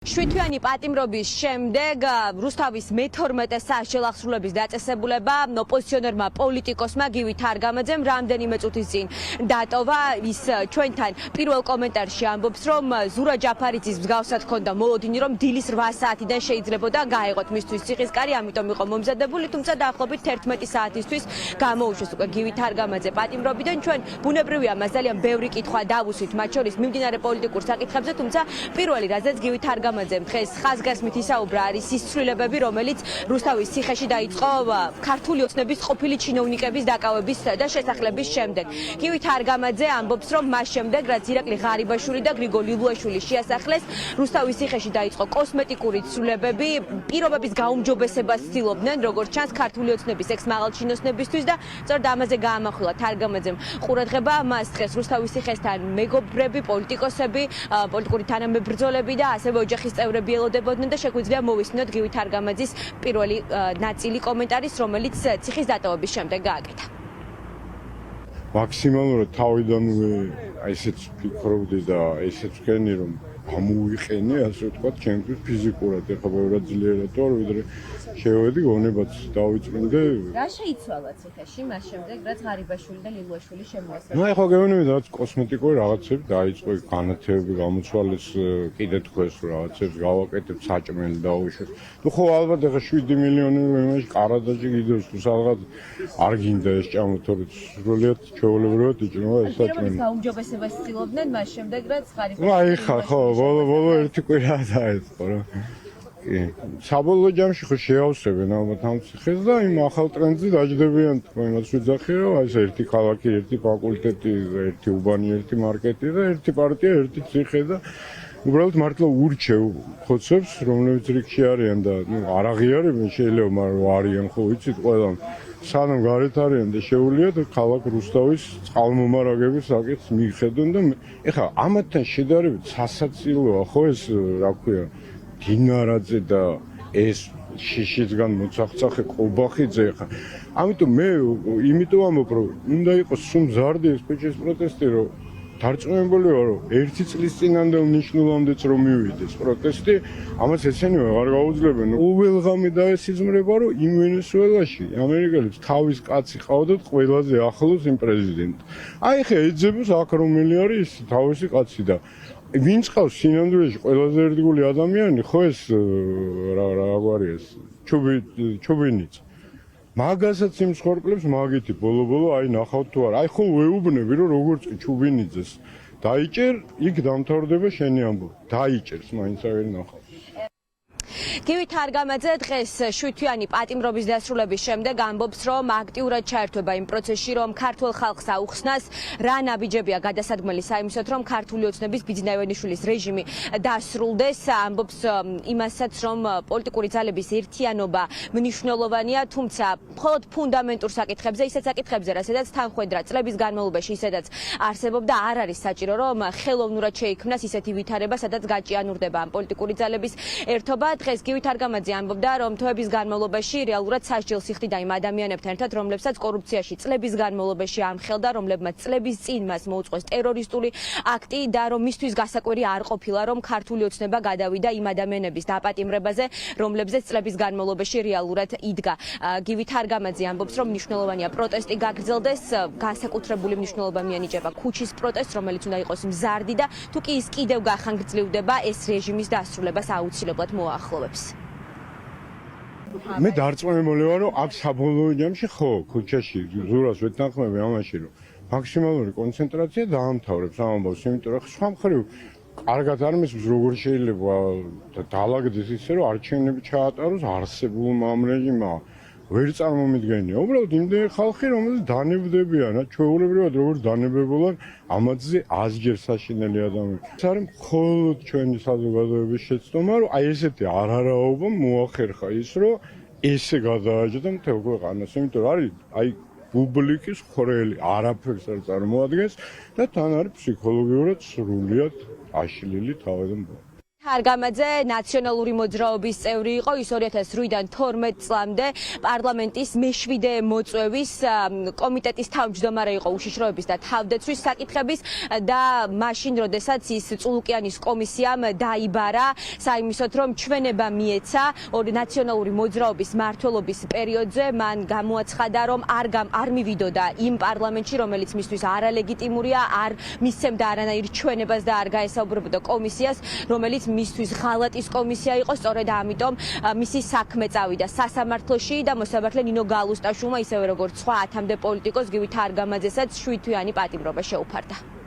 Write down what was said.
შვიდთვიანი პატიმრობის შემდეგ რუსთავის მე-12 საათში აღსრულების დაწესებულება ოპოზიციონერმა პოლიტიკოსმა გივი თარგამაძემ რამდენიმე წუთის წინ დატოვა. ის ჩვენთან პირველ კომენტარში ამბობს, რომ ზურა ჯაფარიძის მსგავსად ჰქონდა მოლოდინი, რომ დილის 8 საათიდან შეიძლებოდა გაეღოთ მისთვის ციხისკარი, ამიტომ იყო მომზადებული, თუმცა დაახლოებით 11 საათისთვის გამოუშვეს უკვე გივი თარგამაძე პატიმრობიდან. ჩვენ ბუნებრივია მას ძალიან ბევრი კითხვა დავუსვით, მათ შორის მიმდინარე პოლიტიკურ საკითხებზე, თუმცა პირველი რაზეც გივი თარგამაძემ დღეს ხაზგასმით ისაუბრა არის ის ცვლილებები, რომელიც რუსთავის ციხეში დაიწყო ქართული ოცნების ყოფილი ჩინოვნიკების დაკავების და შესახლების შემდეგ. გივი თარგამაძე ამბობს, რომ მას შემდეგ, რაც ირაკლი ღარიბაშვილი და გრიგოლ ილუაშვილი შეასახლეს, რუსთავის ციხეში დაიწყო კოსმეტიკური ცვლილებები, პირობების გაუმჯობესებას ცდილობდნენ, როგორც ჩანს ქართული ოცნების ექს-მაღალჩინოსნებისთვის და სწორედ ამაზე გაამახვილა თარგამაძემ ყურადღება. მას დღეს რუსთავის ციხესთან მეგობრები, პოლიტიკოსები, პოლიტიკური თანამებრძოლები და ასევე ოჯახის წევრები ელოდებოდნენ და შეგვიძლია მოვისმინოთ გივი თარგამაძის პირველი ნაწილი კომენტარის, რომელიც ციხის დატოვების შემდეგ გააკეთა. მაქსიმალურად თავიდანვე ესეც ფიქრობდი და ესეც ვქენი, რომ გამოვიყენე, ასე ვთქვათ, ჩემთვის ფიზიკურად, ეხლა ბევრად ძლიერად ვარ, ვიდრე შევედი გონებაც დავიწმინდე. რა შეიცვალა ციხეში მას შემდეგ, რაც ღარიბაშვილი და ლილუაშვილი შემოასწრა? ეხლა გეუბნები, რაც კოსმეტიკური რაღაცები დაიწყო, განათებები გამოცვალეს, კიდე თქვეს, რომ რაღაცებს გავაკეთებ, საჭმელი დაუშვეს. ხო, ალბათ ეხლა 7 მილიონი იმაში კარადაჭი გიდოს, თუ სადღაც არ გინდა ეს ჭამა, თორე სრულიად ჩვეულებრივად იჭმება ეს საჭმელი. გაუმჯობესებას ცდილობდნენ მას შემდეგ, რაც ღარიბაშვილი. აი ხა, ხო, ბოლო ერთი კვირა დაიწყო რა. საბოლოო ჯამში ხო შეავსებენ ალბათ ამ ციხეს და იმ ახალ ტრენდზე დაჯდებიან, თქო, იმას ვიძახი, რომ ეს ერთი ქალაქი, ერთი ფაკულტეტი, ერთი უბანი, ერთი მარკეტი და ერთი პარტია, ერთი ციხე და უბრალოდ მართლა ურჩევ ხოცებს, რომლებიც რიგში არიან და არ აღიარებენ შეიძლება, მაგრამ არიან, ხო, ვიცით ყველამ. სანამ გარეთ არიან და შეუულიათ ქალაქ რუსთავის წყალმომარაგების საკითხს მიხედონ და ეხლა ამათთან შედარებით სასაცილოა, ხო, ეს რა ქვია, დინარაძე და ეს შიშისგან მოცახცახე ყობახიძე ხა. ამიტომ მე იმიტომ ამბობ, რომ უნდა იყოს სულ მზარდი ეს პეჩეს პროტესტი, რომ დარწმუნებული ვარ, რომ ერთი წლის წინანდელ ნიშნულამდეც რომ მივიდეს პროტესტი, ამას ესენი აღარ გაუძლებენ. უველღამი დაესიზმრება, რომ იმ ვენესუელაში ამერიკელებს თავის კაცი ყავდათ ყველაზე ახლოს იმ პრეზიდენტს. აი ხე ეძებს აქ რომელი არის თავისი კაცი და ვინც ყავს სინამდვილეში ყველაზე ერთგული ადამიანი, ხო ეს რა გვარია ეს ჩუბინიც. მაგასაც იმ ხორკლებს მაგითი ბოლო აი ნახავთ თუ არა. აი ხო ვეუბნები, რომ როგორც კი ჩუბინიძეს დაიჭერ, იქ დამთავრდება შენი ამბავი. დაიჭერს, მაინც არ ნახავ. გივი თარგამაძე დღეს შვიდთვიანი პატიმრობის დასრულების შემდეგ ამბობს, რომ აქტიურად ჩაერთვება იმ პროცესში, რომ ქართულ ხალხს აუხსნას, რა ნაბიჯებია გადასადგმელი საიმისოთ, რომ ქართული ოცნების ბიძინა ივანიშვილის რეჟიმი დასრულდეს. ამბობს იმასაც, რომ პოლიტიკური ძალების ერთიანობა მნიშვნელოვანია, თუმცა მხოლოდ ფუნდამენტურ საკითხებზე, ისეთ საკითხებზე, რასაც თანხმდრა წლების განმავლობაში ისედაც არსებობდა, არ არის საჭირო, რომ ხელოვნურად შეიქმნას ისეთი ვითარება, სადაც გაჭიანურდება ამ პოლიტიკური ძალების ერთობა. დღეს გივი თარგამაძე ამბობდა, რომ თვეების განმავლობაში რეალურად სასჯელს იხდიდა იმ ადამიანებთან ერთად, რომლებსაც კორუფციაში წლების განმავლობაში ამხელდა, რომლებმაც წლების წინ მას მოუწყვეს ტერორისტული აქტი და რომ მისთვის გასაკვირი არ ყოფილა, რომ ქართული ოცნება გადავიდა იმ ადამიანების დაპატიმრებაზე, რომლებზეც წლების განმავლობაში რეალურად იდგა. გივი თარგამაძე ამბობს, რომ მნიშვნელოვანია პროტესტი გაგრძელდეს, განსაკუთრებული მნიშვნელობა მიენიჭება ქუჩის პროტესტს, რომელიც უნდა იყოს მზარდი და თუ კი ის კიდევ გახანგრძლივდება, ეს რეჟიმის დასრულებას აუცილებლად მოახდენს. მე დარწმუნებული ვარ, რომ აქ საბოლოო ჯამში ხო, ქუჩაში ზურას ვეთანხმები ამაში, რომ მაქსიმალური კონცენტრაცია დაამთავრებს ამ ამბავს, იმიტომ რომ სხვა მხრივ კარგად არ მისმის, როგორ შეიძლება დაალაგდეს ისე, რომ არჩევნები ჩაატაროს არსებულმა ამ რეჟიმმა. ვერ წარმომიდგენია. უბრალოდ იმდენი ხალხი, რომელიც დანებდებიან, ჩვეულებრივად როგორც დანებებულან ამათზე 100-ჯერ საშინელი ადამიანები. ეს არის მხოლოდ ჩვენი საზოგადოების შეცდომა, რომ აი ესეთი არარაობა მოახერხა ის, რომ ესე გადააჯდა მთელ ქვეყანას. იმიტომ რომ არის აი პუბლიკის ხვრელი, არაფერს არ წარმოადგენს და თან არის ფსიქოლოგიურად სრულიად აშლილი თავიდან. თარგამაძე ნაციონალური მოძრაობის წევრი იყო, ის 2008-დან 12 წლამდე პარლამენტის მეშვიდე მოწვევის კომიტეტის თავმჯდომარე იყო უშიშროების და თავდაცვის საკითხების და მაშინ, როდესაც ის წულუკიანის კომისიამ დაიბარა, საიმისოდ რომ ჩვენება მიეცა ნაციონალური მოძრაობის მმართველობის პერიოდზე, მან გამოაცხადა, რომ არ მივიდოდა იმ პარლამენტში, რომელიც მისთვის არალეგიტიმურია, არ მისცემდა არანაირ ჩვენებას და არ გაესაუბრებოდა კომისიას, რომელიც მისთვის ღალატის კომისია იყო, სწორედ ამიტომ მისი საქმე წავიდა სასამართლოში და მოსამართლე ნინო გალუსტაშვილმა, ისევე როგორც სხვა 10-მდე პოლიტიკოს გივი თარგამაძესაც 7 თვიანი პატიმრობა შეუფარდა.